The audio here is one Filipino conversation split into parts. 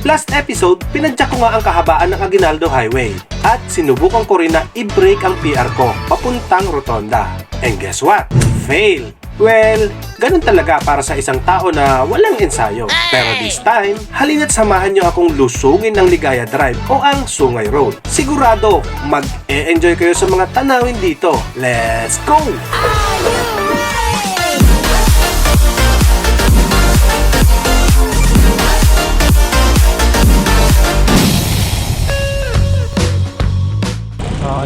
Last episode, pinadyak ko nga ang kahabaan ng Aguinaldo Highway at sinubukan ko rin na i-brake ang PR ko papuntang rotonda. And guess what? Fail! Well, ganun talaga para sa isang tao na walang ensayo. Pero this time, halina't samahan nyo akong lusungin ng Ligaya Drive o ang Sungay Road. Sigurado, mag-e-enjoy kayo sa mga tanawin dito. Let's go!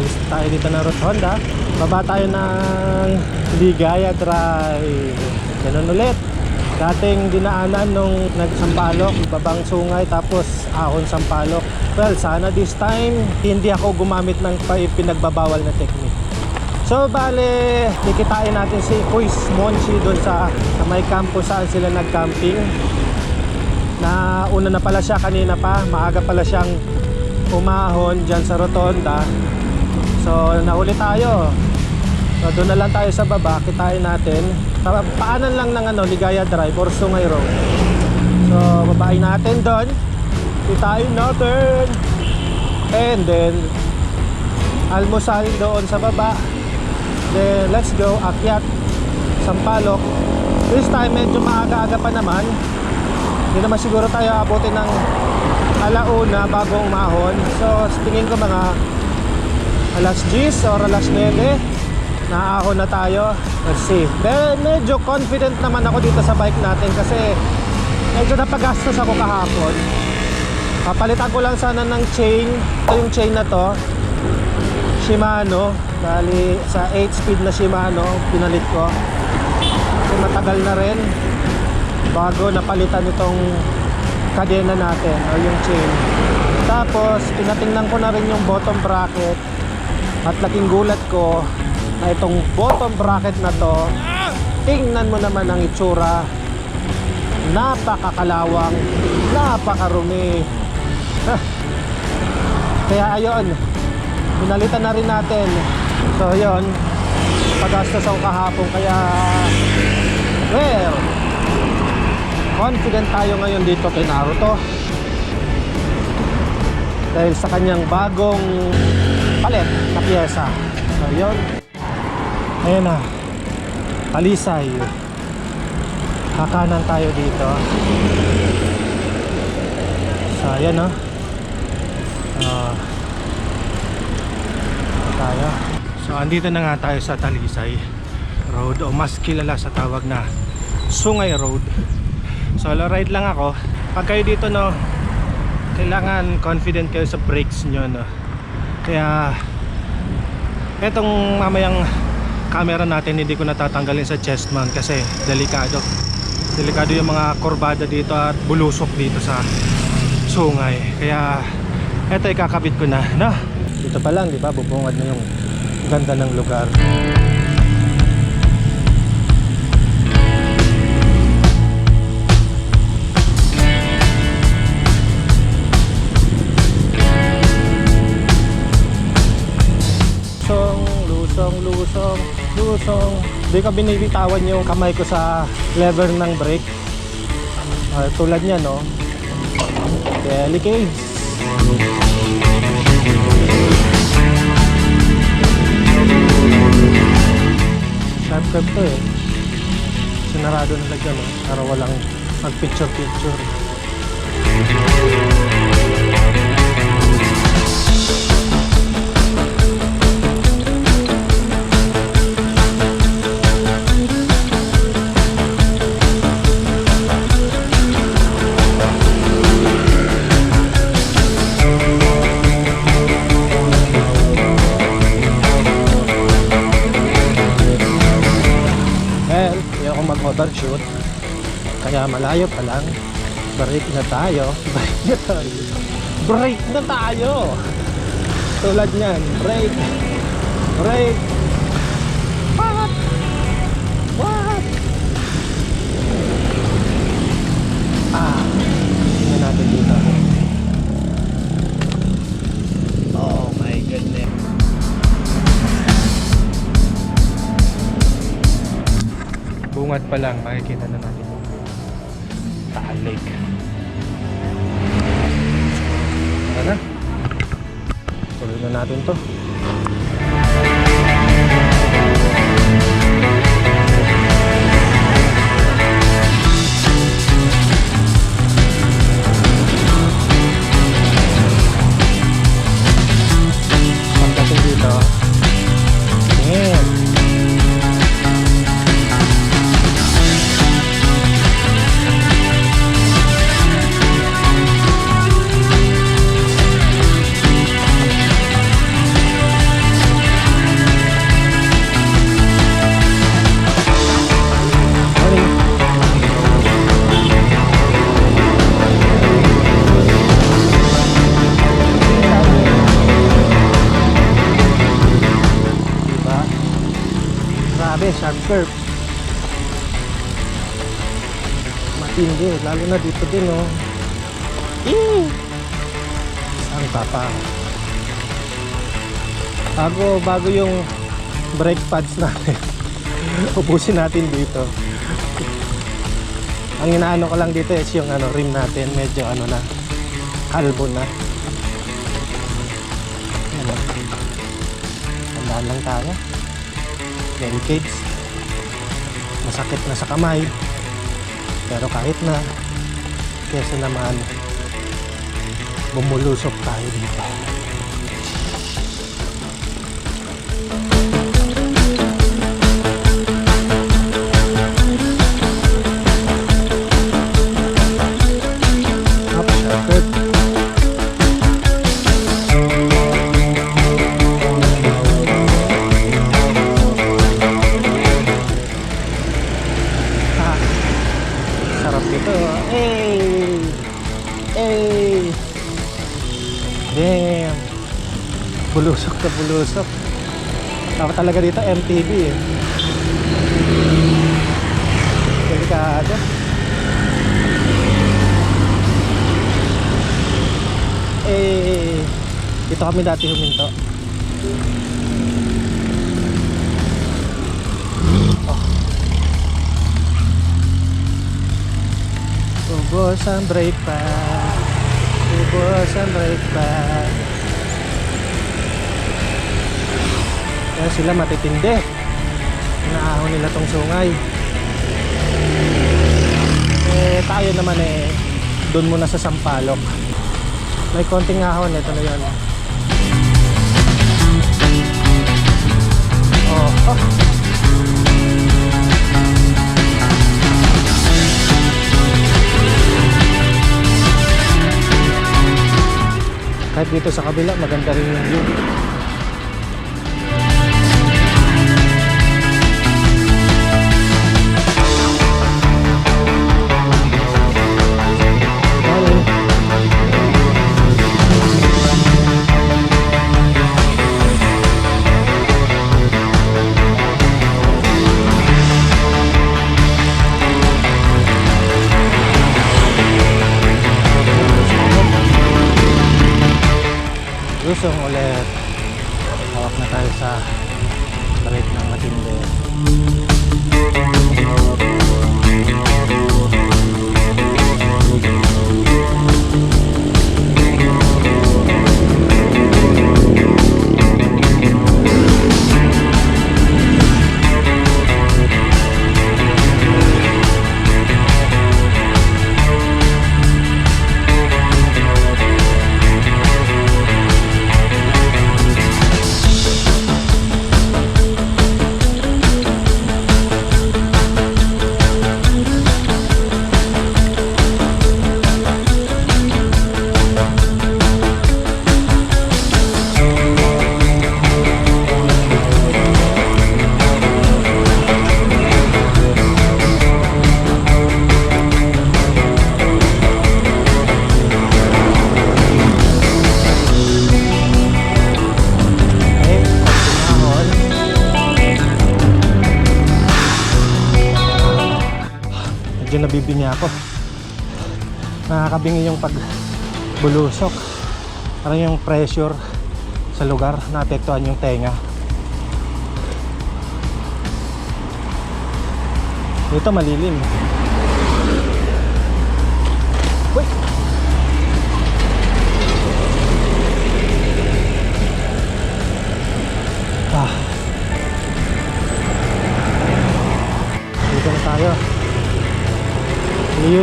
Alis tayo dito ng rotonda. Baba tayo ng Ligaya Drive. Ganun ulit. Dating dinaanan nung nag-Sampaloc, babang Sungay, tapos ahon Sampaloc. Well, sana this time hindi ako gumamit ng pinagbabawal na technique. So bale, kikitain natin si Kuis Monchi doon sa may campus saan sila nag-camping. Na una na pala siya kanina pa, maaga pala siyang umahon dyan sa rotonda. So nahuli tayo. So doon na lang tayo sa baba, kitain natin. Paanan lang ng Ligaya Drive or Sungay Road. So babain natin doon, kitain natin. And then almusal doon sa baba. Then let's go akyat Sampaloc. This time medyo maaga-aga pa naman. Hindi naman siguro tayo abutin ng alauna bago umahon. So tingin ko mga alas 10 or alas 9 naahon na tayo. Let's see. Medyo confident naman ako dito sa bike natin kasi medyo napagastos ako kahapon. Papalitan ko lang sana ng chain. Ito yung chain na to, Shimano. Bali sa 8-speed na Shimano pinalit ko. Kasi matagal na rin bago napalitan itong kadena natin o yung chain. Tapos pinatingnan ko na rin yung bottom bracket. At laking gulat ko na itong bottom bracket na to, tingnan mo naman ang itsura, napakakalawang, napakarumi. Kaya ayun, pinalitan na rin natin. So yun, pagastos ako kahapon. Kaya well, confident tayo ngayon dito kay Naruto dahil sa kanyang bagong palit na piyesa. So yun, ayun na, Talisay. Kakanan tayo dito. So ayan o, tayo. So andito na nga tayo sa Talisay Road o mas kilala sa tawag na Sungay Road. Solo ride lang ako. Pag kayo dito no, kailangan confident kayo sa brakes nyo no. Kaya etong mamayang camera natin hindi ko natatanggalin sa chest mount kasi delikado yung mga kurbada dito at bulusok dito sa Sungay. Kaya eto ikakabit ko na no? Dito pa lang diba, bubungad na yung ganda ng lugar. Lusong. Hindi ko binibitawan yung kamay ko sa lever ng brake. Tulad niya no. Delicate. Sharp curve to eh. Sinarado na lagyan no, para walang mag-picture. Overshoot, kaya malayo pa lang. Brake na tayo. Tulad nyan, brake. What? Tingnan natin dito. Oh my goodness. Bungad pa lang, makikita na natin yung Taal Lake. Tignan natin to. Pagdating dito, ayan. Grabe, sharp curve. Matindi, lalo na dito din, oh. Saan ka pa? Bago yung brake pads natin. Upusin natin dito. Ang inaano ko lang dito is yung rim natin, medyo na, kalbo na. Tandaan lang tayo. Barricades, masakit na sa kamay, pero kahit na, kesa naman bumulusok tayo dito. Damn, bulusok na bulusok. Tama talaga dito MTB eh. Delikado. Dito kami dati huminto. Ubos ang brake pad. Ubos ang brake pad. Kaya sila matitindi. Naahon nila tong sungay. Tayo naman doon muna sa Sampaloc. May konting ahon, ito na yun. Oh. Kahit dito sa kabila, maganda rin yung view. Lusong ulit. Hawak na tayo sa brake ng matindi. Medyo nabibingi ako. Nakakabingi yung pagbulusok. Parang yung pressure sa lugar, naapektuhan yung tenga. Dito malilim. Uy!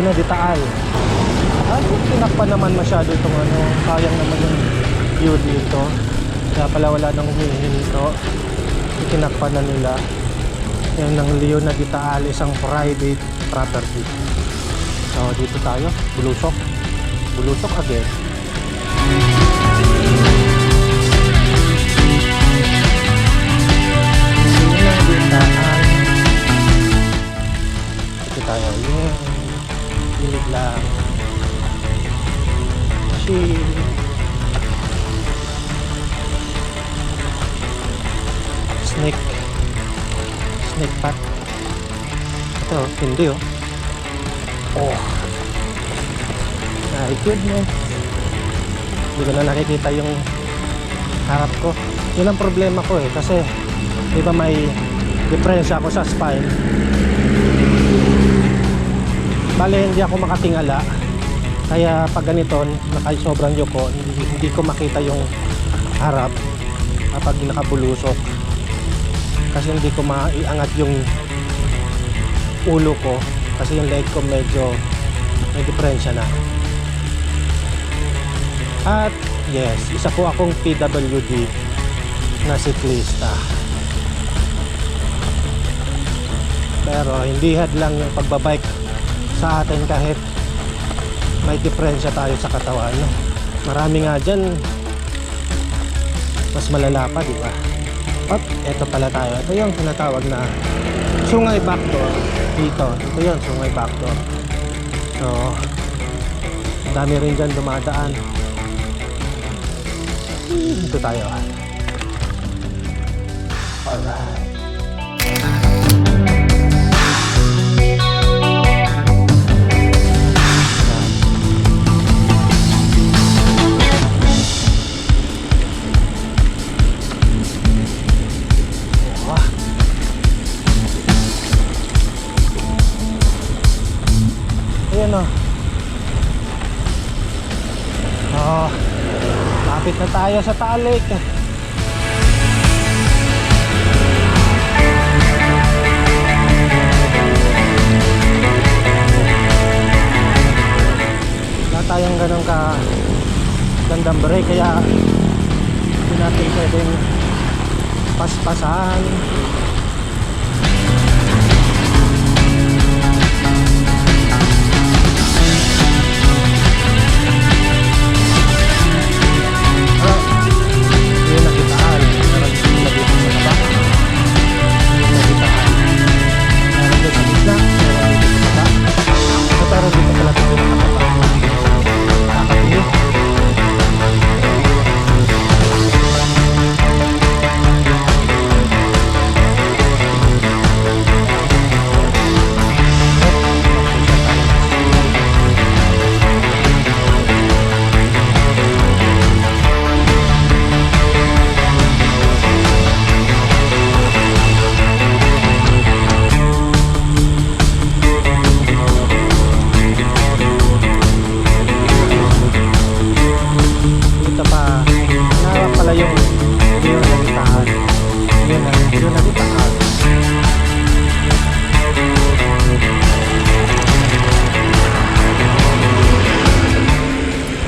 na di Taal. Tinakpan naman masyado itong ano, sayang naman yung view dito. Kaya pala wala nang humihinto. Tinakpan na nila. Yan ng Leona di Taal, isang private property. So dito tayo, Bulusok. Bulusok again. Leona di Taal. Dito tayo, yun. Hilig lang. Chill. Snake pot. Ito, hindi oh. Oh my goodness, hindi ko na nakikita yung harap ko. Yun ang problema ko eh, kasi di ba may diferensya ako sa spine. Bale hindi ako makatingala, kaya pag ganito sobrang yuko, hindi ko makita yung harap kapag nakabulusok, kasi hindi ko maiangat yung ulo ko, kasi yung leg ko medyo may diferensya na. At yes, isa po akong PWD na siklista, pero hindi hadlang yung pagbabike sa atin kahit may diferensya tayo sa katawan. Marami nga dyan mas malala pa, di ba? At eto pala tayo, ito yung tinatawag na Sungay Backdoor. Ito yun, Sungay Backdoor. So dami rin dyan dumadaan. Dito tayo. Alright. Ayan o. Lapit na tayo sa Taal Lake. Wala tayong ganun ka gandang break, kaya hindi natin pwedeng paspasan.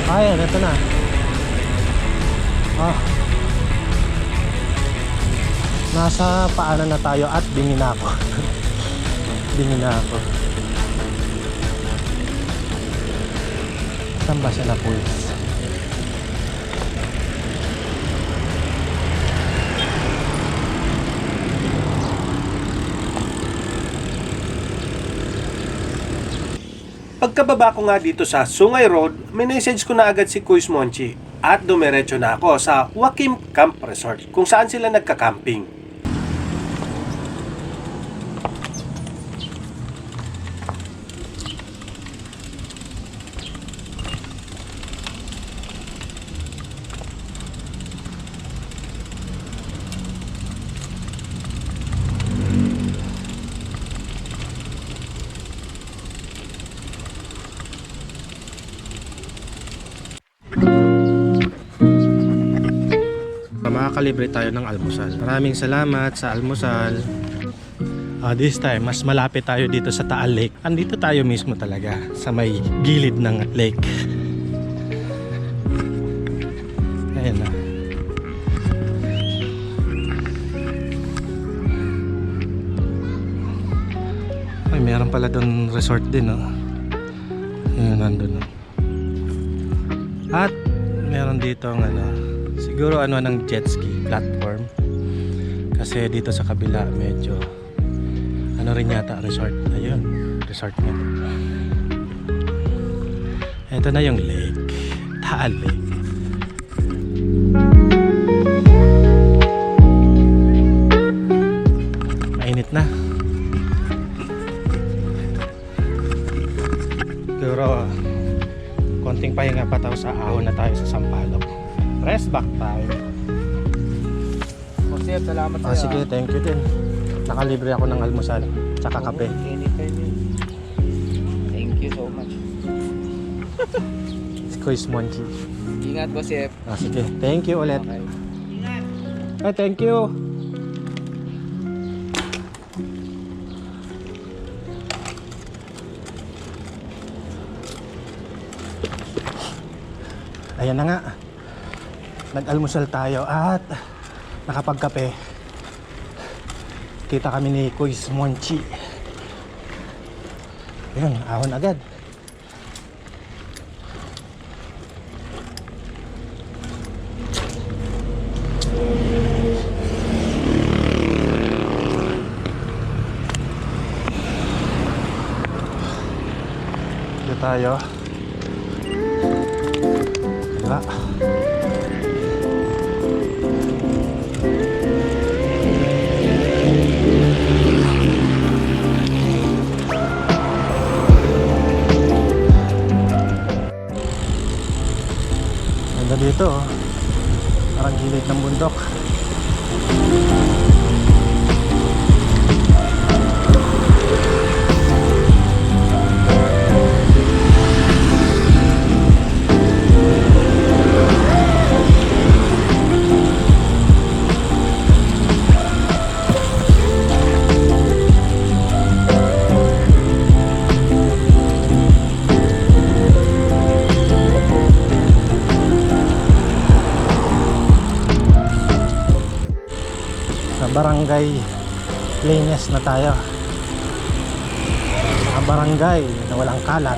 Ayan, ito na. Nasa paanan na tayo at bingin na ako. Bingin na ako. Saan ba siya na pulse? Pagkababa ko nga dito sa Sungay Road, may message ko na agad si Kuis Monchi at dumiretso na ako sa Joaquim Camp Resort kung saan sila nagka-camping. Makakalibre tayo ng almusal. Maraming salamat sa almusal. This time, mas malapit tayo dito sa Taal Lake. Andito tayo mismo talaga sa may gilid ng lake. Ayan na. Ay, meron pala doon resort din, oh. Ayun, nandun, oh. At meron dito ang siguro ng jet ski platform. Kasi dito sa kabila medyo rin yata resort. Ayun, resort nga. Ito na yung lake. Taal Lake. Mainit na. Siguro konting pahinga pa tapos aahon na tayo sa Sampaloc. Rest back tayo. Sir, salamat sa'yo. Sige, thank you din. Nakalibre ako ng almusal tsaka kape. Anytime yun. Thank you so much. Si Kuis Monchi. Ingat po, Chef. Sige, thank you ulit. Okay. Ay, thank you. Ayan na nga. Nag-almusal tayo at nakapagkape. Kita kami ni Kuis Monchi. Ayun, ahon agad. Dito tayo. Kaya ganda dito, oh. Parang gilid ng bundok. Barangay Lanes na tayo. Sa barangay na walang kalat.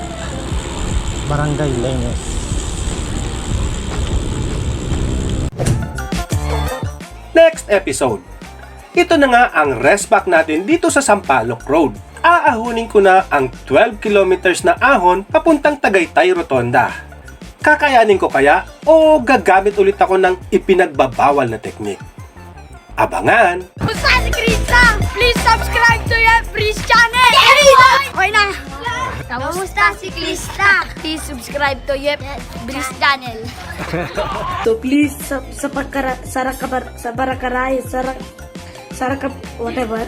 Barangay Lanes. Next episode. Ito na nga ang rest back natin dito sa Sampaloc Road. Aahunin ko na ang 12 kilometers na ahon papuntang Tagaytay Rotonda. Kakayanin ko kaya o gagamit ulit ako ng ipinagbabawal na teknik? Abangan! Kumusta si Krista? Please subscribe to your Breeze channel! Okay na! Kumusta si Krista? Please subscribe to your Breeze channel. So please whatever.